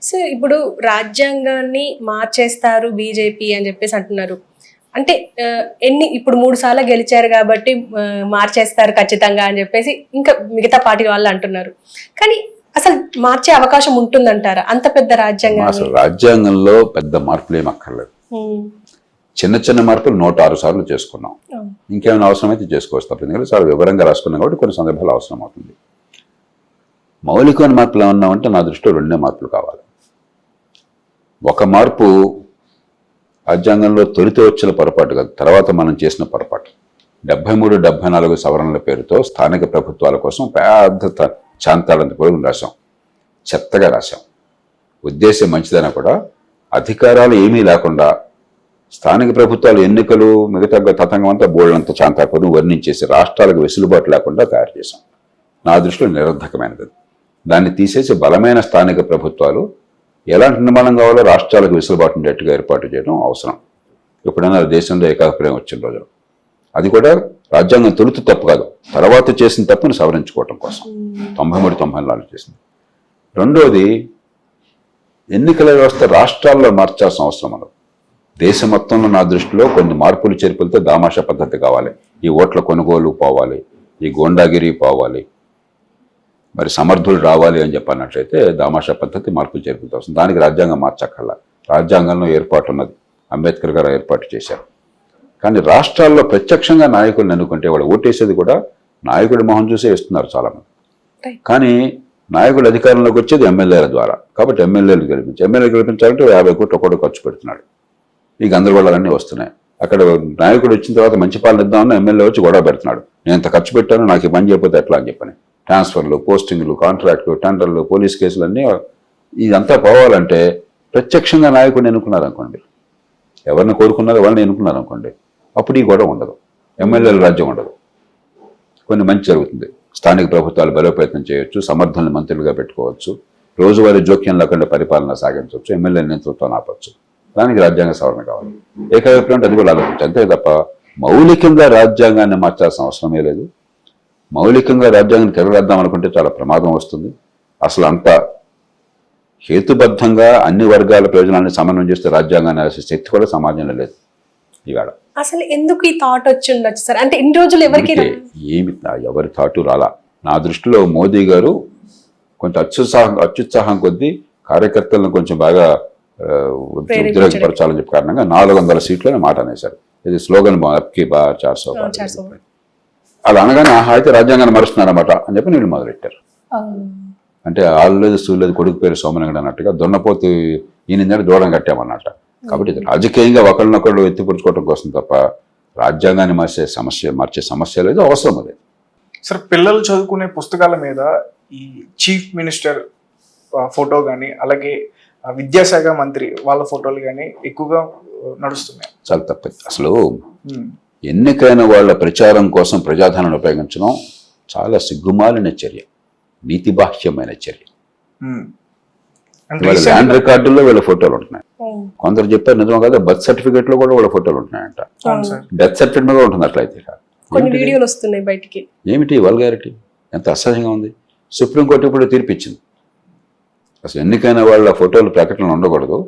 So ఇప్పుడు రాజ్యాంగాన్ని మార్చేస్తారు బీజేపీ అని చెప్పేసి అంటున్నారు. అంటే ఇప్పుడు 3 సార్లు గెలిచారు కాబట్టి మార్చేస్తారు ఖచ్చితంగా అని చెప్పేసి ఇంకా మిగతా పార్టీ వాళ్ళు అంటున్నారు. కానీ అసలు మార్చే అవకాశం ఉంటుందంటారా అంత పెద్ద రాజ్యాంగం? అసలు రాజ్యాంగంలో పెద్ద మార్పులు ఏం అక్కర్లేదు. చిన్న చిన్న మార్పులు 106 సార్లు చేసుకున్నాం. ఇంకేమైనా అవసరమైతే చేసుకోవచ్చు తప్ప, ఎందుకంటే చాలా వివరంగా రాసుకున్నాం కాబట్టి కొన్ని సందర్భాలు అవసరం అవుతుంది. మౌలికమైన మార్పులు ఏమన్నామంటే నా దృష్టిలో 2 మార్పులు కావాలి. ఒక మార్పు రాజ్యాంగంలో తొలిత వచ్చిన పొరపాటు కాదు, తర్వాత మనం చేసిన పొరపాటు. 73, 74 సవరణల పేరుతో స్థానిక ప్రభుత్వాల కోసం పెద్ద చాంతాడంత పొడుగు రాశాం, చెత్తగా రాశాం. ఉద్దేశం మంచిదైనా కూడా అధికారాలు ఏమీ లేకుండా స్థానిక ప్రభుత్వాలు ఎన్నికలు మిగతా తతంగం అంతా బోర్డులంతా చాంతాపూర్ను వర్ణించేసి రాష్ట్రాలకు వెసులుబాటు లేకుండా తయారు చేశాం. నా దృష్టిలో నిరర్ధకమైనది. దాన్ని తీసేసి బలమైన స్థానిక ప్రభుత్వాలు ఎలాంటి నిర్మాణం కావాలో రాష్ట్రాలకు వెసులుబాటు ఉండేట్టుగా ఏర్పాటు చేయడం అవసరం. ఎప్పుడైనా దేశంలో ఏకాభిప్రాయం వచ్చిన రోజులు అది కూడా రాజ్యాంగం తొలుత తప్పు కాదు, తర్వాత చేసిన తప్పును సవరించుకోవటం కోసం 93, 94 చేసింది. రెండోది, ఎన్నికల వ్యవస్థ రాష్ట్రాల్లో మార్చాల్సిన అవసరం ఉండదు. దేశం మొత్తంలో నా దృష్టిలో కొన్ని మార్పులు చేర్పులతో దామాషా పద్ధతి కావాలి. ఈ ఓట్ల కొనుగోలు పోవాలి, ఈ గోండాగిరి పోవాలి, మరి సమర్థులు రావాలి అని చెప్పన్నట్లయితే దామాషా పద్ధతి మార్పులు చేర్పులతో వస్తుంది. దానికి రాజ్యాంగం మార్చక్కర్లా. రాజ్యాంగంలో ఏర్పాటు ఉన్నది, అంబేద్కర్ గారు ఏర్పాటు చేశారు. కానీ రాష్ట్రాల్లో ప్రత్యక్షంగా నాయకులను ఎన్నుకుంటే వాళ్ళు ఓటేసేది కూడా నాయకుడి మొహం చూసే ఇస్తున్నారు చాలామంది. కానీ నాయకుడు అధికారంలోకి వచ్చేది ఎమ్మెల్యేల ద్వారా. కాబట్టి ఎమ్మెల్యేలు గెలిపించాలంటే 50 కోట్లు ఒకటి ఖర్చు పెడుతున్నాడు. ఈ గందరగోళాలన్నీ వస్తున్నాయి. అక్కడ నాయకుడు వచ్చిన తర్వాత మంచి పాలన ఇద్దామని ఎమ్మెల్యే వచ్చి గొడవ పెడుతున్నాడు. నేను ఇంత ఖర్చు పెట్టాను, నాకు ఈ పని చేయకపోతే ఎట్లా అని చెప్పని ట్రాన్స్ఫర్లు, పోస్టింగ్లు, కాంట్రాక్టులు, టెండర్లు, పోలీస్ కేసులు అన్నీ ఇదంతా పోవాలంటే ప్రత్యక్షంగా నాయకుడిని ఎన్నుకున్నారు అనుకోండి, ఎవరిని కోరుకున్నారో వాళ్ళని ఎన్నుకున్నారు అనుకోండి, అప్పుడు ఈ గొడవ ఉండదు, ఎమ్మెల్యేల రాజ్యం ఉండదు, కొన్ని మంచి జరుగుతుంది. స్థానిక ప్రభుత్వాలు బలోపేతం చేయొచ్చు, సమర్థులను మంత్రులుగా పెట్టుకోవచ్చు, రోజువారీ జోక్యం లేకుండా పరిపాలన సాగించవచ్చు, ఎమ్మెల్యే నేతృత్వం ఆపచ్చు. దానికి రాజ్యాంగ సవరణ కావాలి. ఏకాభిప్రాయం అది కూడా ఆలోచించాలి. అంతే తప్ప మౌలికంగా రాజ్యాంగాన్ని మార్చాల్సిన అవసరమే లేదు. మౌలికంగా రాజ్యాంగాన్ని తిరగేద్దాం అనుకుంటే చాలా ప్రమాదం వస్తుంది. అసలు అంత హేతుబద్ధంగా అన్ని వర్గాల ప్రయోజనాన్ని సమన్వయం చేస్తే రాజ్యాంగాన్ని రాసే శక్తి కూడా సమాజంలో లేదు ఇవాళ. అసలు ఎందుకు ఈ థాట్ వచ్చి ఉండొచ్చు సార్? అంటే ఇన్ని రోజులు ఎవరి థాటు రాలా. నా దృష్టిలో మోదీ గారు కొంచెం అత్యుత్సాహం కొద్దీ కార్యకర్తలను కొంచెం బాగా ఉద్రేకపరచాలని చెప్పి కారణంగా 400 సీట్లని మాట అనేశారు. ఇది స్లోగన్ అప్కి బా 400. అలా అనగానే అయితే రాజ్యాంగాన్ని మరుస్తున్నారన్నమాట అని చెప్పి వీళ్ళు మొదలెట్టారు. అంటే ఆల్లేదు సూలేదు కొడుకు పేరు సోమనగడ అన్నట్టుగా దున్నపోతు ఈయన దూడం కట్టామన్నట్ట. కాబట్టి ఇది రాజకీయంగా ఒకరినొకళ్ళు ఎత్తిపుచ్చుకోవడం కోసం తప్ప రాజ్యాంగాన్ని మార్చే సమస్య లేదు, అవసరం లేదు. సార్, పిల్లలు చదువుకునే పుస్తకాల మీద ఈ చీఫ్ మినిస్టర్ ఫోటో కానీ అలాగే విద్యాశాఖ మంత్రి వాళ్ళ ఫోటోలు కానీ ఎక్కువగా నడుస్తున్నాయి. చాలా తప్పదు. అసలు ఎన్నికైన వాళ్ళ ప్రచారం కోసం ప్రజాధనాన్ని ఉపయోగించడం చాలా సిగ్గుమాలిన చర్య, నీతిబాహ్యమైన చర్య. ల్యాండ్ రికార్డుల్లో వీళ్ళ ఫోటోలు ఉంటున్నాయి. కొందరు చెప్పారు నిజం కదా, బర్త్ సర్టిఫికేట్ లో కూడా వాళ్ళ ఫోటోలు ఉంటున్నాయంట. డెత్ సర్టిఫికేట్ మీద ఉంటుంది. అట్లయితే ఏమిటి వల్గారిటీ, ఎంత అసహ్యంగా ఉంది. సుప్రీంకోర్టు ఇప్పుడు తీర్పిచ్చింది, అసలు ఎన్నికైన వాళ్ళ ఫోటోలు ప్రకటనలు ఉండకూడదు,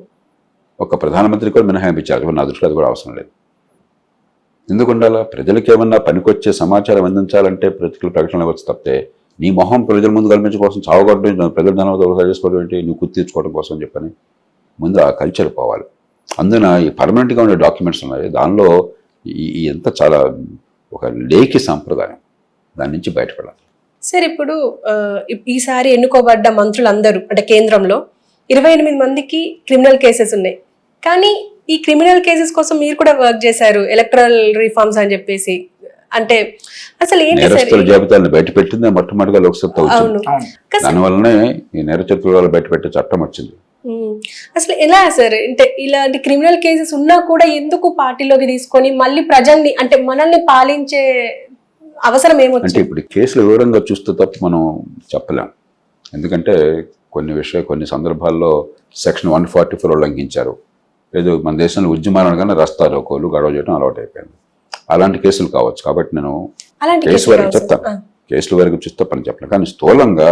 ఒక ప్రధానమంత్రి కూడా మినహాయించారు. నా దృష్టిలో అది కూడా అవసరం లేదు. ఎందుకు ఉండాలా? ప్రజలకు ఏమన్నా పనికొచ్చే సమాచారం అందించాలంటే ప్రకటనలు వచ్చి తప్పితే నీ మొహం ప్రజల ముందు కల్పించడం కోసం చావగొట్టడం, ప్రజల ధనం చేసుకోవడం ఏంటి, నువ్వు గుర్తు తీర్చుకోవడం కోసం చెప్పని ముందు ఆ కల్చర్ పోవాలి. అందున ఈ పర్మనెంట్గా ఉండే డాక్యుమెంట్స్ ఉన్నాయి, దానిలో ఈ ఎంత చాలా ఒక లేఖి సాంప్రదాయం, దాని నుంచి బయటపడాలి. సార్, ఇప్పుడు ఈసారి ఎన్నుకోబడ్డ మంత్రులందరూ అంటే కేంద్రంలో 28 మందికి క్రిమినల్ కేసెస్ ఉన్నాయి. కానీ ఈ క్రిమినల్ కేసెస్ కోసం మీరు కూడా వర్క్ చేశారు, ఎలక్టరల్ రిఫార్మ్స్ అని చెప్పేసి. అంటే అసలు నేరస్తుల జాబితాలను బయట పెట్టింది మొట్టమొదటిగా లోక్సభ వచ్చింది. దానివల్లనే ఈ నేరచతురాలు బయట పెట్టే చట్టం వచ్చింది. అసలు ఎలా సార్, అంటే ఇలాంటి క్రిమినల్ కేసెస్ ఉన్నా కూడా ఎందుకు పార్టీలోకి తీసుకొని మళ్ళీ ప్రజల్ని అంటే మనల్ని పాలించే అవసరం ఏమొచ్చింది? అంటే ఇప్పుడు కేసులు వివరంగా చూస్తే తప్ప మనం చెప్పలేం. ఎందుకంటే కొన్ని సందర్భాల్లో సెక్షన్ 144 ఉల్లంఘించారు. ఏదో మన దేశంలో ఉద్యమాలు అనగానే రస్తా రోకోలు గొడవ చేయడం అలవాటు అయిపోయింది. అలాంటి కేసులు కావచ్చు. కాబట్టి నేను కేసు వరకు చెప్తాను, కేసుల వరకు చూస్తే పని చెప్పలేను. కానీ స్థూలంగా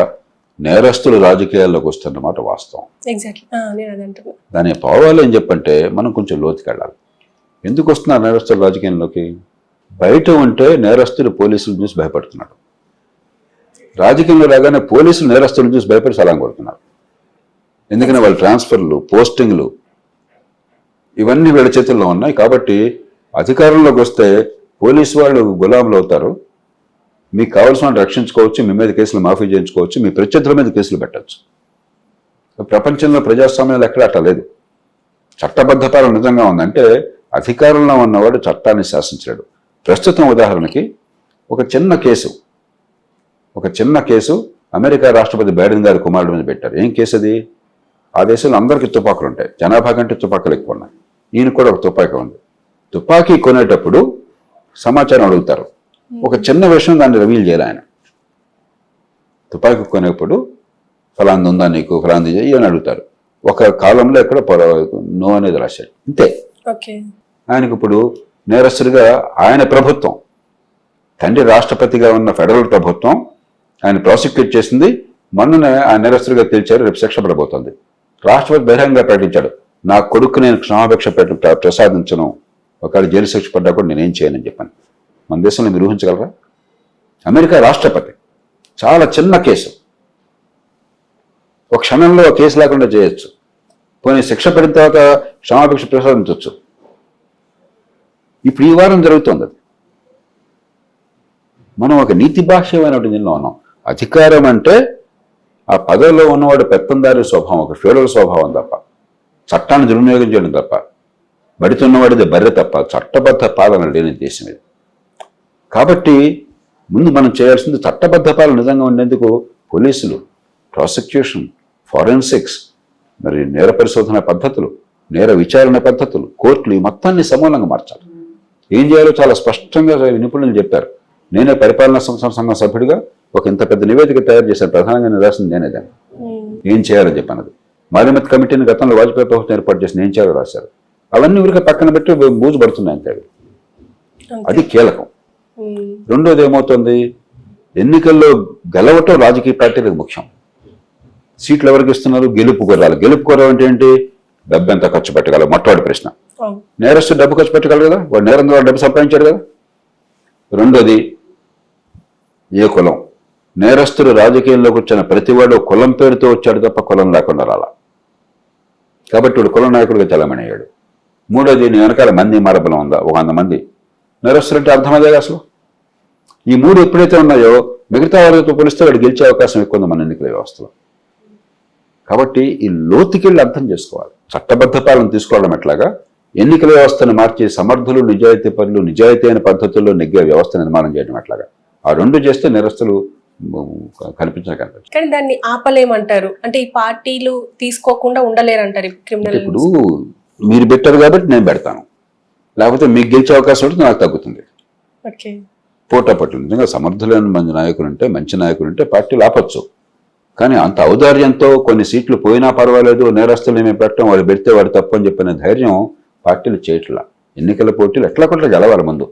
నేరస్తులు రాజకీయాల్లోకి వస్తున్నమాట వాస్తవం. ఎగ్జాక్ట్లీ నేను అదే అంటున్నా. దాని పోవాలి అని చెప్పంటే మనం కొంచెం లోతుకి వెళ్ళాలి. ఎందుకు వస్తున్నారు నేరస్తులు రాజకీయంలోకి? బయట ఉంటే నేరస్తులు పోలీసులు చూసి భయపడుతున్నాడు. రాజకీయంలో రాగానే పోలీసులు నేరస్తులను చూసి భయపడి సలాం కొడుతున్నారు. ఎందుకంటే వాళ్ళ ట్రాన్స్ఫర్లు, పోస్టింగ్లు ఇవన్నీ వీళ్ళ చేతుల్లో ఉన్నాయి. కాబట్టి అధికారంలోకి వస్తే పోలీసు వాళ్ళు గులాములు అవుతారు. మీకు కావాల్సిన వాళ్ళు రక్షించుకోవచ్చు, మీ మీద కేసులు మాఫీ చేయించుకోవచ్చు, మీ ప్రత్యర్థుల మీద కేసులు పెట్టచ్చు. ప్రపంచంలో ప్రజాస్వామ్యాలు ఎక్కడ అట్లా లేదు. చట్టబద్ధ పాలన నిజంగా ఉందంటే అధికారంలో ఉన్నవాడు చట్టాన్ని శాసించలేడు. ప్రస్తుతం ఉదాహరణకి ఒక చిన్న కేసు అమెరికా రాష్ట్రపతి బైడెన్ గారి కుమారుడి మీద పెట్టారు. ఏం కేసు అది? ఆ దేశంలో అందరికీ తుపాకులు ఉంటాయి, జనాభా కంటే తుపాకులు ఎక్కువ ఉన్నాయి. ఈయన కూడా ఒక తుపాకీ ఉంది. తుపాకీ కొనేటప్పుడు సమాచారం అడుగుతారు. ఒక చిన్న విషయం దాన్ని రివీల్ చేయాలి ఆయన. తుపాకీ కొనేప్పుడు ఫలాంది ఉందా నీకు, ఫలాంది చెయ్యి అని అడుగుతారు. ఒక కాలంలో ఎక్కడ నో అనేది రాశాడు, అంతే. ఆయనకు ఇప్పుడు నేరస్తుడిగా ఆయన ప్రభుత్వం, తండ్రి రాష్ట్రపతిగా ఉన్న ఫెడరల్ ప్రభుత్వం ఆయన ప్రాసిక్యూట్ చేసింది. మొన్ననే ఆయన నేరస్తుడిగా తేల్చారు, రేపు శిక్ష పడబోతోంది. రాష్ట్రపతి బహిరంగంగా ప్రకటించాడు, నా కొడుకు నేను క్షమాభిక్ష ప్రసాదించను, ఒకవేళ జైలు శిక్ష పడ్డా కూడా నేనేం చేయనని చెప్పాను. మన దేశంలో మీరు ఊహించగలరా? అమెరికా రాష్ట్రపతి చాలా చిన్న కేసు, ఒక క్షణంలో కేసు లేకుండా చేయొచ్చు. పోనీ శిక్ష పడిన తర్వాత క్షమాభిక్ష ప్రసాదించవచ్చు. ఇప్పుడు ఈ వారం జరుగుతుంది అది. మనం ఒక నీతి భాష్యమైనటువంటి దీనిలో ఉన్నాం. అధికారం అంటే ఆ పదవిలో ఉన్నవాడు పెత్తందారి స్వభావం, ఒక ఫ్యూడల్ స్వభావం తప్ప, చట్టాన్ని దుర్వినియోగం చేయడం తప్ప, బడితున్నవాడిది బర్రె తప్ప చట్టబద్ధ పాలన లేని దేశం ఇది. కాబట్టి ముందు మనం చేయాల్సింది చట్టబద్ధ పాలన నిజంగా ఉండేందుకు పోలీసులు, ప్రాసిక్యూషన్, ఫారెన్సిక్స్, మరి నేర పరిశోధన పద్ధతులు, నేర విచారణ పద్ధతులు, కోర్టులు ఈ మొత్తాన్ని సమూలంగా మార్చాలి. ఏం చేయాలో చాలా స్పష్టంగా నిపుణులు చెప్పారు. నేనే పరిపాలనా సంఘం సభ్యుడిగా ఒక ఇంత పెద్ద నివేదిక తయారు చేశాను. ప్రధానంగా నేను రాసింది నేనే దాన్ని. ఏం చేయాలని చెప్పాను. అది మారిమత్ కమిటీని గతంలో వాజ్పేయి ప్రభుత్వం ఏర్పాటు చేసిన ఏం చేయాలో రాశారు. అవన్నీ ఊరికే పక్కన పెట్టి బూజు పడుతున్నాయి అంతే. అది కీలకం. రెండోది ఏమవుతుంది, ఎన్నికల్లో గెలవటం రాజకీయ పార్టీలకు ముఖ్యం. సీట్లు ఎవరికి ఇస్తున్నారు? గెలుపు కోరాలి. గెలుపు కోరం అంటే ఏంటి? డబ్బు ఎంత ఖర్చు పెట్టగలరు? మొట్టమొదటి ప్రశ్న. నేరస్తు డబ్బు ఖర్చు పెట్టగలరు కదా, వాడు నేరం ద్వారా డబ్బు సంపాదించాడు కదా. రెండోది ఏ కులం? నేరస్తుడు రాజకీయంలోకి వచ్చిన ప్రతివాడు కులం పేరుతో వచ్చాడు తప్ప కులం లేకుండా రాలా. కాబట్టి వాడు కులం నాయకుడిగా చలమణి అయ్యాడు. మూడోది నీ వెనకాల మంది మరబలం ఉందా? 100 మంది నేరస్తులు అంటే అర్థమదే అసలు. ఈ మూడు ఎప్పుడైతే ఉన్నాయో మిగతా వాళ్ళతో పోలిస్తే వాడు గెలిచే అవకాశం ఎక్కువ ఉంది మన ఎన్నికల వ్యవస్థలో. కాబట్టి ఈ లోతుకెళ్ళి అర్థం చేసుకోవాలి. చట్టబద్ధ పాలన తీసుకోవడం ఎట్లాగా, ఎన్నికల వ్యవస్థను మార్చి సమర్థులు, నిజాయితీ పరులు, నిజాయితీ అయిన పద్ధతుల్లో నెగ్గే వ్యవస్థ నిర్మాణం చేయడం ఎట్లాగా, ఆ రెండు చేస్తే నేరస్తులు కనిపించదు. కానీ దాన్ని ఆపలేమంటారు. అంటే ఈ పార్టీలు తీసుకోకుండా ఉండలేరంటారు క్రిమినల్. ఇప్పుడు మీరు పెట్టారు కాబట్టి నేను పెడతాను, లేకపోతే మీకు గెలిచే అవకాశం ఉంటుంది, నాకు తగ్గుతుంది. పోటాపట్లు నిజంగా సమర్థులైన మంచి నాయకులు ఉంటే పార్టీలు ఆపచ్చు. కానీ అంత ఔదార్యంతో కొన్ని సీట్లు పోయినా పర్వాలేదు, నేరస్తులు మేము పెట్టడం, వాడు పెడితే వాడు తప్పు అని చెప్పిన ధైర్యం పార్టీలు చేయట్లా. ఎన్నికల పోటీలు ఎట్లా కొట్లా గెలవాలి ముందు.